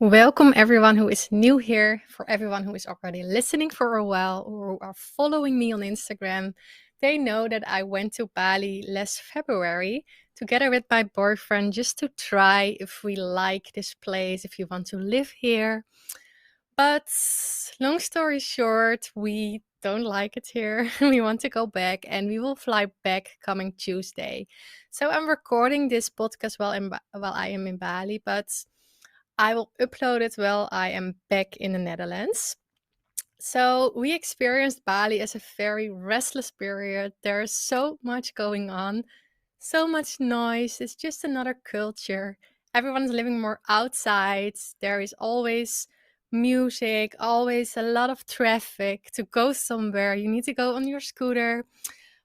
Welcome, everyone who is new here. For everyone who is already listening for a while or who are following me on Instagram, they know that I went to Bali last February together with my boyfriend just to try if we like this place, if we want to live here. But long story short, we don't like it here. We want to go back and we will fly back coming Tuesday. So I'm recording this podcast while I am in Bali, but I will upload it while I am back in the Netherlands. So we experienced Bali as a very restless period. There's so much going on, so much noise. It's just another culture. Everyone's living more outside. There is always music, always a lot of traffic. To go somewhere, you need to go on your scooter.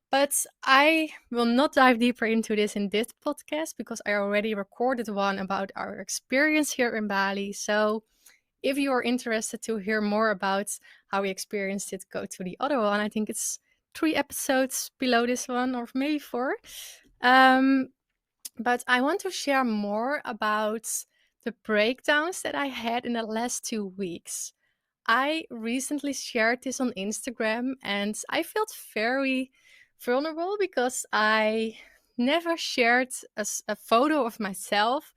But I will not dive deeper into this in this podcast because I already recorded one about our experience here in Bali. So if you are interested to hear more about how we experienced it, go to the other one. I think it's 3 episodes below this one, or maybe 4. Um, but I want to share more about the breakdowns that I had in the last 2 weeks. I recently shared this on Instagram and I felt very vulnerable because I never shared a photo of myself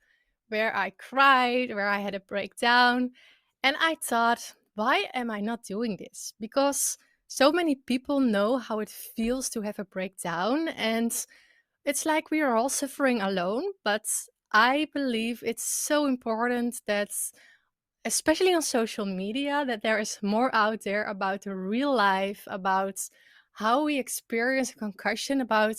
where I cried, where I had a breakdown. And I thought, why am I not doing this? Because so many people know how it feels to have a breakdown. And it's like we are all suffering alone. But I believe it's so important that, especially on social media, that there is more out there about the real life, about how we experience a concussion, about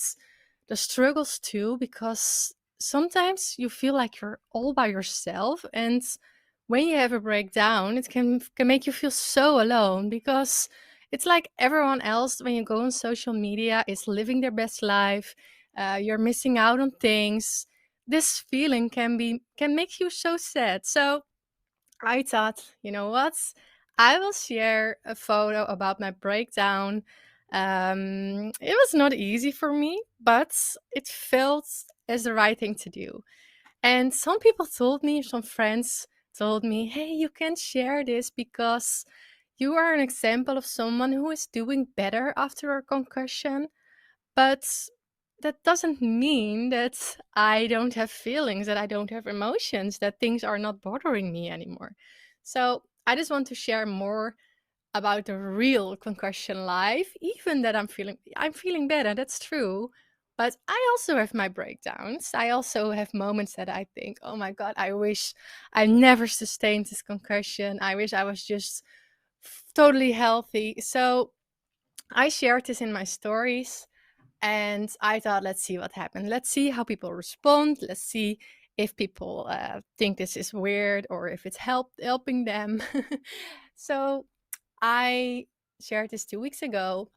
the struggles too, because sometimes you feel like you're all by yourself, and when you have a breakdown it can make you feel so alone, because it's like everyone else when you go on social media is living their best life. You're missing out on things. This feeling can make you so sad. So I thought, you know what? I will share a photo about my breakdown. It was not easy for me, but it felt as the right thing to do. And some people told me, some friends told me, hey, you can share this because you are an example of someone who is doing better after a concussion. But that doesn't mean that I don't have feelings, that I don't have emotions, that things are not bothering me anymore. So I just want to share more about the real concussion life, even that I'm feeling better, that's true. But I also have my breakdowns. I also have moments that I think, oh my God, I wish I never sustained this concussion. I wish I was just totally healthy. So I shared this in my stories and I thought, let's see what happens. Let's see how people respond. Let's see if people think this is weird or if it's helping them. So I shared this 2 weeks ago,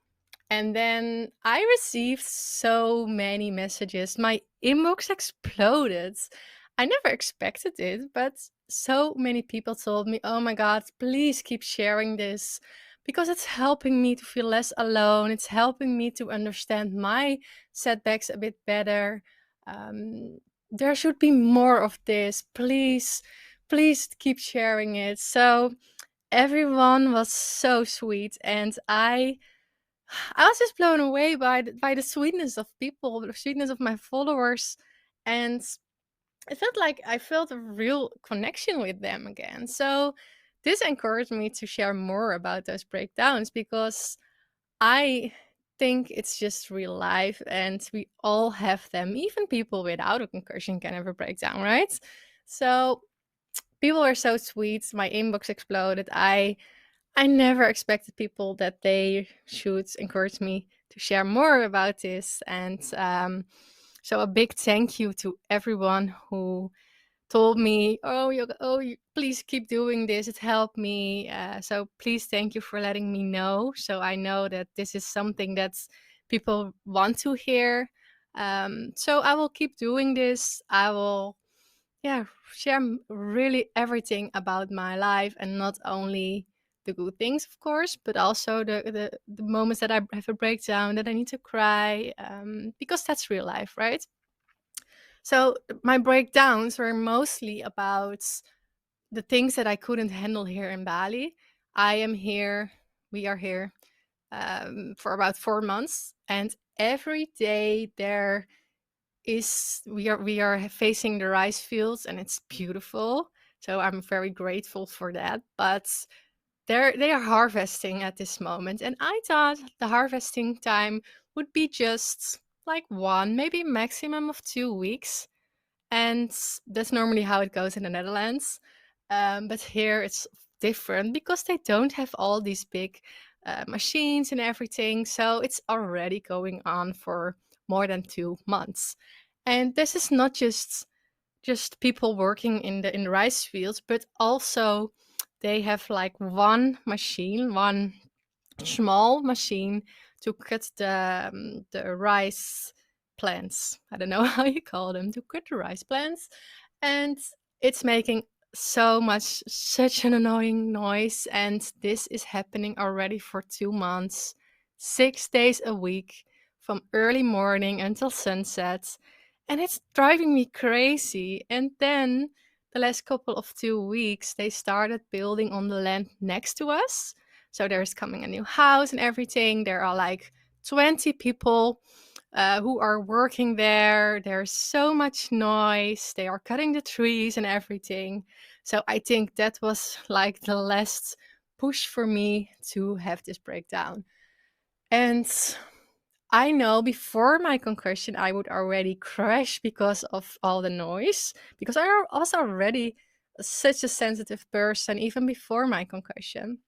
and then I received so many messages. My inbox exploded. I never expected it, but so many people told me, oh my God, please keep sharing this because it's helping me to feel less alone. It's helping me to understand my setbacks a bit better. There should be more of this. Please, please keep sharing it. So everyone was so sweet, and I was just blown away by the sweetness of people, the sweetness of my followers, and it felt like I felt a real connection with them again. So this encouraged me to share more about those breakdowns because I think it's just real life and we all have them. Even people without a concussion can have a breakdown, right? So people were so sweet. My inbox exploded. I never expected people that they should encourage me to share more about this. And so a big thank you to everyone who told me, please keep doing this. It helped me. So please thank you for letting me know. So I know that this is something that people want to hear. So I will keep doing this. I will, yeah, share really everything about my life, and not only the good things, of course, but also the moments that I have a breakdown, that I need to cry, because that's real life, right? So my breakdowns were mostly about the things that I couldn't handle here in Bali. I am here, we are here for about 4 months, and every day there is we are facing the rice fields, and it's beautiful. So I'm very grateful for that. But they are harvesting at this moment, and I thought the harvesting time would be just like one, maybe maximum of 2 weeks, and that's normally how it goes in the Netherlands. But here it's different because they don't have all these big machines and everything. So it's already going on for more than 2 months. And this is not just people working in the rice fields, but also they have like one machine, one small machine to cut the rice plants. I don't know how you call them, to cut the rice plants, and it's making such an annoying noise. And this is happening already for 2 months, 6 days a week, from early morning until sunset, and it's driving me crazy. And then the last couple of 2 weeks, they started building on the land next to us, so there's coming a new house and everything. There are like 20 people who are working there. There's so much noise. They are cutting the trees and everything. So I think that was like the last push for me to have this breakdown. And I know before my concussion, I would already crash because of all the noise, because I was already such a sensitive person even before my concussion.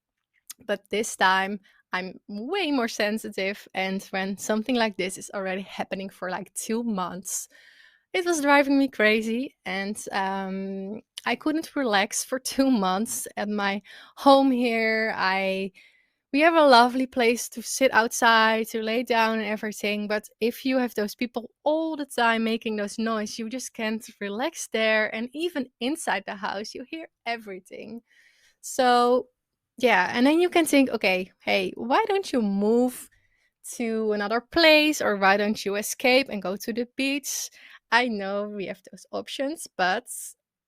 But this time I'm way more sensitive, and when something like this is already happening for like 2 months, it was driving me crazy. And I couldn't relax for 2 months at my home here. I We have a lovely place to sit outside, to lay down and everything, but if you have those people all the time making those noise, you just can't relax there. And even inside the house, you hear everything. So, yeah, and then you can think, okay, hey, why don't you move to another place, or why don't you escape and go to the beach? I know we have those options, but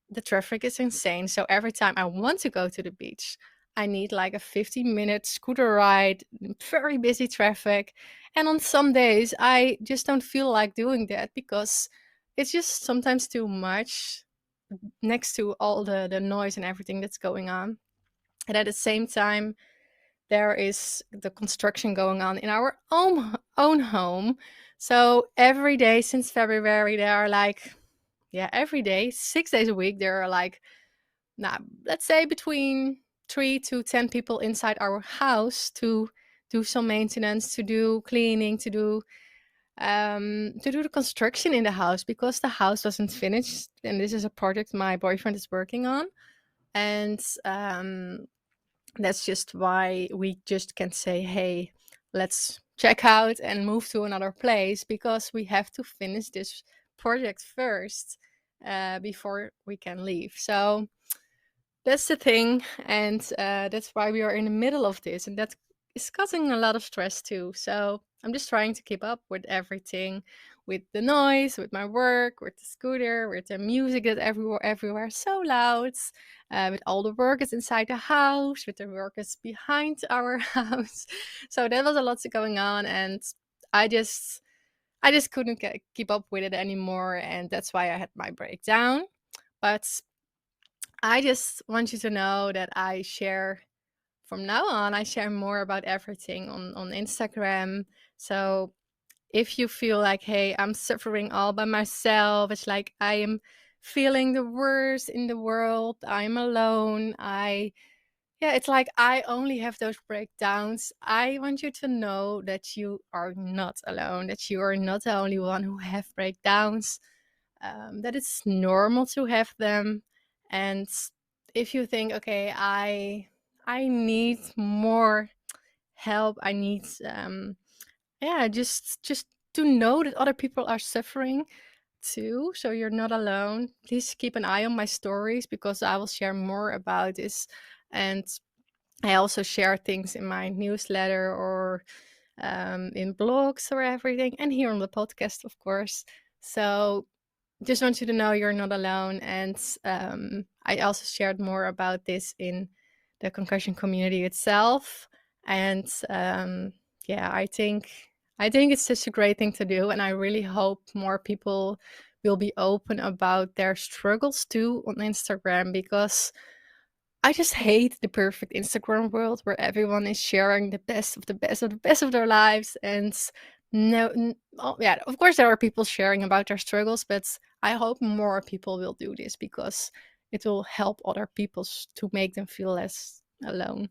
the traffic is insane. So every time I want to go to the beach, I need like a 15-minute scooter ride, very busy traffic. And on some days, I just don't feel like doing that because it's just sometimes too much next to all the noise and everything that's going on. And at the same time, there is the construction going on in our own home. So every day since February, there are like, yeah, every day, 6 days a week, there are like, now let's say between 3 to 10 people inside our house to do some maintenance, to do cleaning, to do the construction in the house, because the house wasn't finished. And this is a project my boyfriend is working on. And that's just why we just can say, hey, let's check out and move to another place, because we have to finish this project first before we can leave. So that's the thing, and that's why we are in the middle of this, and that is causing a lot of stress too. So I'm just trying to keep up with everything, with the noise, with my work, with the scooter, with the music that everywhere is so loud, with all the workers inside the house, with the workers behind our house. So that was a lot going on, and I just I just couldn't keep up with it anymore, and that's why I had my breakdown. But I just want you to know that I share from now on, I share more about everything on Instagram. So if you feel like, hey, I'm suffering all by myself, it's like I am feeling the worst in the world, I'm alone, yeah, it's like I only have those breakdowns. I want you to know that you are not alone, that you are not the only one who have breakdowns, that it's normal to have them. And if you think, okay, I need more help, I need yeah, just to know that other people are suffering too, so you're not alone. Please keep an eye on my stories, because I will share more about this. And I also share things in my newsletter, or in blogs or everything, and here on the podcast, of course. So just want you to know you're not alone, and I also shared more about this in the concussion community itself. And yeah, I think it's just a great thing to do, and I really hope more people will be open about their struggles too on Instagram, because I just hate the perfect Instagram world where everyone is sharing the best of the best of the best of their lives. And yeah, of course there are people sharing about their struggles, but I hope more people will do this because it will help other people to make them feel less alone.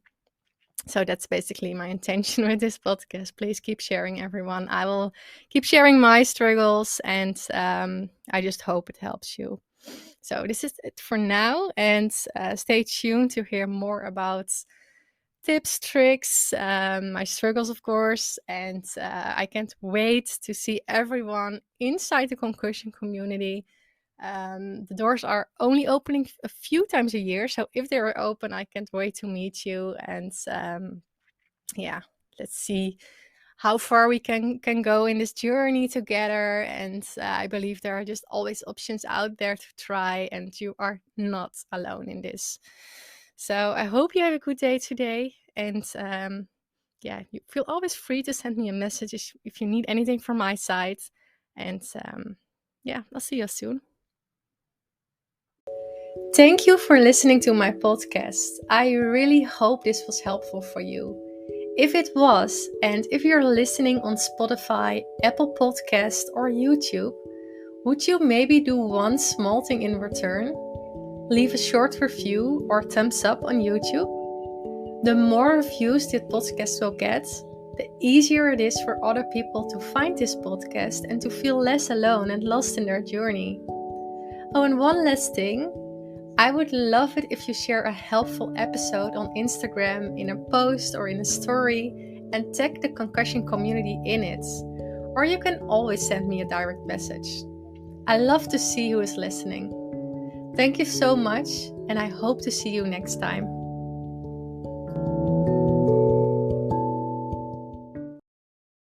So that's basically my intention with this podcast. Please keep sharing, everyone. I will keep sharing my struggles, and I just hope it helps you. So this is it for now, and stay tuned to hear more about tips, tricks, my struggles, of course. And I can't wait to see everyone inside the concussion community. The doors are only opening a few times a year, so if they are open, I can't wait to meet you. And yeah, let's see how far we can go in this journey together. And I believe there are just always options out there to try, and you are not alone in this. So I hope you have a good day today, and yeah, you feel always free to send me a message if you need anything from my side. And yeah, I'll see you soon. Thank you for listening to my podcast. I really hope this was helpful for you. If it was, and if you're listening on Spotify, Apple Podcast, or YouTube, would you maybe do one small thing in return? Leave a short review or thumbs up on YouTube. The more reviews this podcast will get, the easier it is for other people to find this podcast and to feel less alone and lost in their journey. Oh, and one last thing. I would love it if you share a helpful episode on Instagram in a post or in a story and tag the concussion community in it. Or you can always send me a direct message. I love to see who is listening. Thank you so much, and I hope to see you next time.